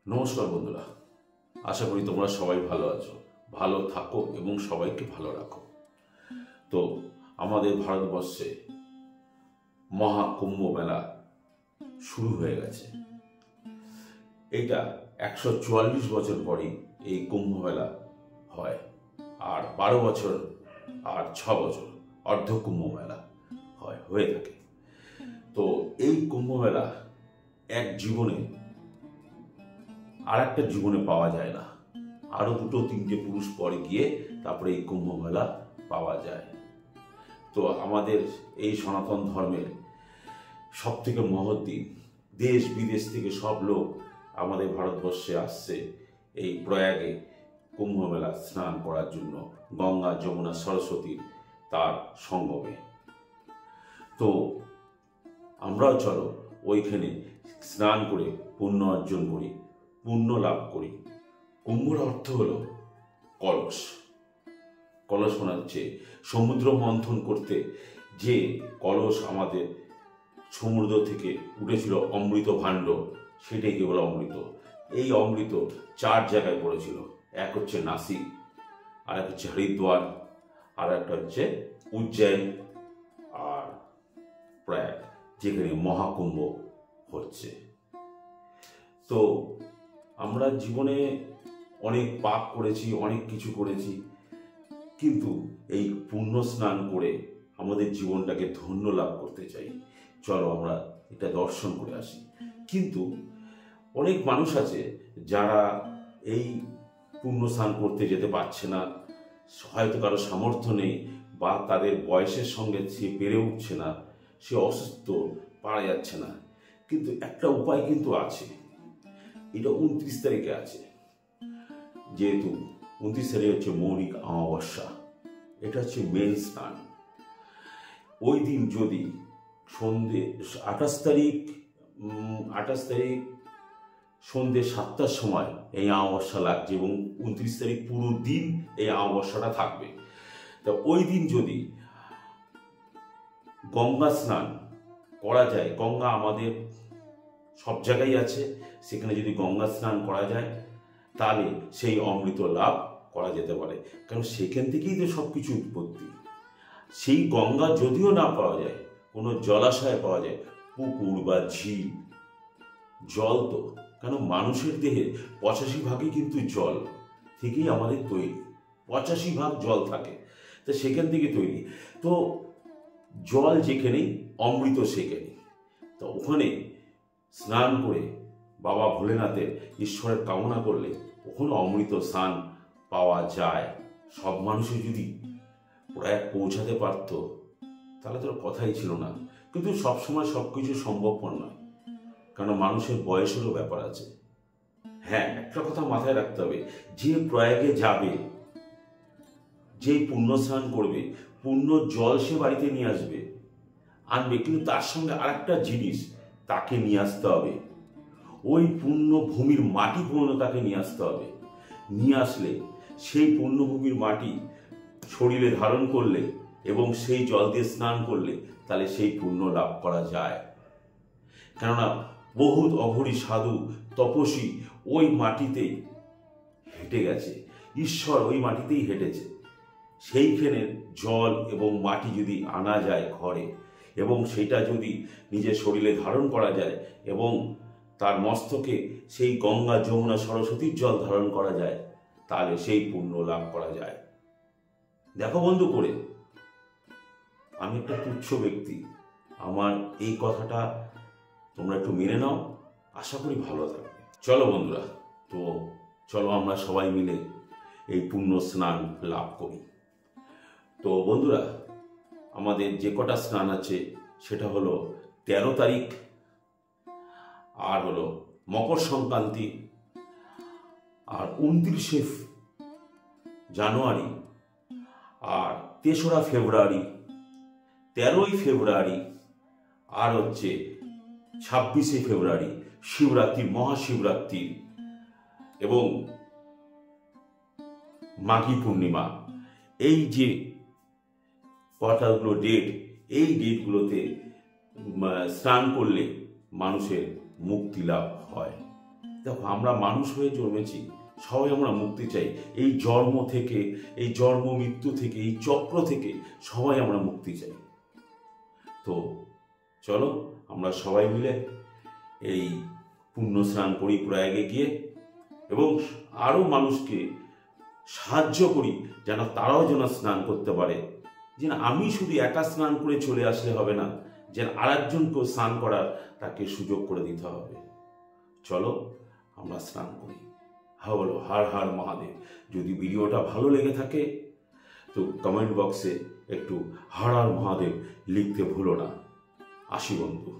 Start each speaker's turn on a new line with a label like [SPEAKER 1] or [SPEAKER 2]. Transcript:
[SPEAKER 1] নমস্কার বন্ধুরা, আশা করি তোমরা সবাই ভালো আছো, ভালো থাকো এবং সবাইকে ভালো রাখো। তো আমাদের ভারতবর্ষে মহাকুম্ভ মেলা শুরু হয়ে গেছে। এটা 144 বছর পরই এই কুম্ভ মেলা হয়, আর 12 বছর আর 6 বছর অর্ধ কুম্ভ মেলা হয়ে থাকে। তো এই কুম্ভ মেলা এক জীবনে আর একটা জীবনে পাওয়া যায় না, আরো দুটো তিনটে পুরুষ পরে গিয়ে তারপরে এই কুম্ভ মেলা পাওয়া যায়। তো আমাদের এই সনাতন ধর্মের সব থেকে মহৎ দিন, দেশ বিদেশ থেকে সব লোক আমাদের ভারতবর্ষে আসছে এই প্রয়াগে কুম্ভ মেলা স্নান করার জন্য, গঙ্গা যমুনা সরস্বতী তার সঙ্গমে। তো আমরাও চলো ওইখানে স্নান করে পুণ্য অর্জন করি, পুণ্য লাভ করি। কুম্ভর অর্থ হলো কলস। কলস মানে হচ্ছে সমুদ্র মন্থন করতে যে কলস আমাদের সমুদ্র থেকে উঠেছিল অমৃত ভাণ্ড, সেটাই কেবল অমৃত। এই অমৃত 4 জায়গায় পড়েছিল। এক হচ্ছে নাসিক, আর এক হচ্ছে হরিদ্বার, আর একটা হচ্ছে উজ্জয়ন, আর প্রয়াগ, যেখানে মহাকুম্ভ হচ্ছে। তো আমরা জীবনে অনেক পাপ করেছি, অনেক কিছু করেছি, কিন্তু এই পুণ্য স্নান করে আমাদের জীবনটাকে ধন্য লাভ করতে চাই। চলো আমরা এটা দর্শন করে আসি। কিন্তু অনেক মানুষ আছে যারা এই পুণ্য স্নান করতে যেতে পারছে না, হয়তো কারো সামর্থ্য নেই, বা তাদের বয়সের সঙ্গে সে পেরে উঠছে না, সে অসুস্থ, পারা যাচ্ছে না। কিন্তু একটা উপায় কিন্তু আছে। এটা 29 তারিখে আছে, যেহেতু 29 তারিখে হচ্ছে মৌলিক অমাবস্যা, এটা হচ্ছে মেন স্নান। ওই দিন যদি সন্ধে 28 তারিখ সন্ধে 7টার সময় এই অমাবস্যা লাগছে, এবং 29 তারিখ পুরো দিন এই অমাবস্যাটা থাকবে। তা ওই দিন যদি গঙ্গা স্নান করা যায়, গঙ্গা আমাদের সব জায়গায় আছে, সেখানে যদি গঙ্গা স্নান করা যায় তাহলে সেই অমৃত লাভ করা যেতে পারে। কারণ সেখান থেকেই তো সব কিছু উৎপত্তি। সেই গঙ্গা যদিও না পাওয়া যায়, কোনো জলাশয়ে পাওয়া যায়, পুকুর বা ঝিল, জল তো, কেন মানুষের দেহে 85 ভাগই কিন্তু জল থেকেই আমাদের তৈরি, 85 ভাগ জল থাকে, তো সেখান থেকে তৈরি। তো জল যেখানেই অমৃত সেখানেই। তো ওখানে স্নান করে বাবা ভোলেনাথের ঈশ্বরের কামনা করলে ওখানে অমৃত স্নান পাওয়া যায়। সব মানুষই যদি প্রয়াগ পৌঁছাতে পারত তাহলে তো কথাই ছিল না। কিন্তু সবসময় সবকিছু সম্ভবপর নয়, কারণ মানুষের বয়সেরও ব্যাপার আছে। হ্যাঁ, একটা কথা মাথায় রাখতে হবে, যে প্রয়াগে যাবে, যেই পুণ্য স্নান করবে, পুণ্য জল সে বাড়িতে নিয়ে আনবে, কিন্তু তার সঙ্গে আরেকটা জিনিস তাকে নিয়ে আসতে হবে। ওই পুণ্য ভূমির মাটি পর্যন্ত তাকে নিয়ে আসতে হবে। নিয়ে আসলে সেই পুণ্যভূমির মাটি শরীরে ধারণ করলে এবং সেই জল দিয়ে স্নান করলে তাহলে সেই পুণ্য লাভ করা যায়। কেননা বহুত অঘরী সাধু তপস্বী ওই মাটিতে হেঁটে গেছে, ঈশ্বর ওই মাটিতেই হেঁটেছে। সেইখানে জল এবং মাটি যদি আনা যায় ঘরে, এবং সেটা যদি নিজের শরীরে ধারণ করা যায়, এবং তার মস্তকে সেই গঙ্গা যমুনা সরস্বতীর জল ধারণ করা যায়, তাহলে সেই পুণ্য লাভ করা যায়। দেখো বন্ধু করে, আমি একটা তুচ্ছ ব্যক্তি, আমার এই কথাটা তোমরা একটু মেনে নাও, আশা করি ভালো থাকবে। চলো বন্ধুরা, তো চলো আমরা সবাই মিলে এই পুণ্য স্নান লাভ করি। তো বন্ধুরা, আমাদের যে কটা স্নান আছে সেটা হলো 13 তারিখ, আর হলো মকর সংক্রান্তি, আর 29শে জানুয়ারি, আর 3রা ফেব্রুয়ারি, 13ই ফেব্রুয়ারি, আর হচ্ছে 26শে ফেব্রুয়ারি শিবরাত্রি, মহাশিবরাত্রি, এবং মাঘী পূর্ণিমা। এই যে কটাগুলো ডেট, এই ডেটগুলোতে স্নান করলে মানুষের মুক্তি লাভ হয়। দেখো, আমরা মানুষ হয়ে জন্মেছি, সবাই আমরা মুক্তি চাই। এই জন্ম থেকে, এই জন্ম মৃত্যু থেকে, এই চক্র থেকে সবাই আমরা মুক্তি চাই। তো চলো আমরা সবাই মিলে এই পুণ্য স্নান করি প্রয়াগে গিয়ে, এবং আরও মানুষকে সাহায্য করি যেন তারাও যেন স্নান করতে পারে। যেন আমি শুধু একা স্নান করে চলে আসলে হবে না, যেন আরেকজনকেও স্নান করার তাকে সুযোগ করে দিতে হবে। চলো আমরা স্নান করি। হ্যাঁ বলো, হর হর মহাদেব। যদি ভিডিওটা ভালো লেগে থাকে তো কমেন্ট বক্সে একটু হর হর মহাদেব লিখতে ভুলো না। আসি বন্ধু।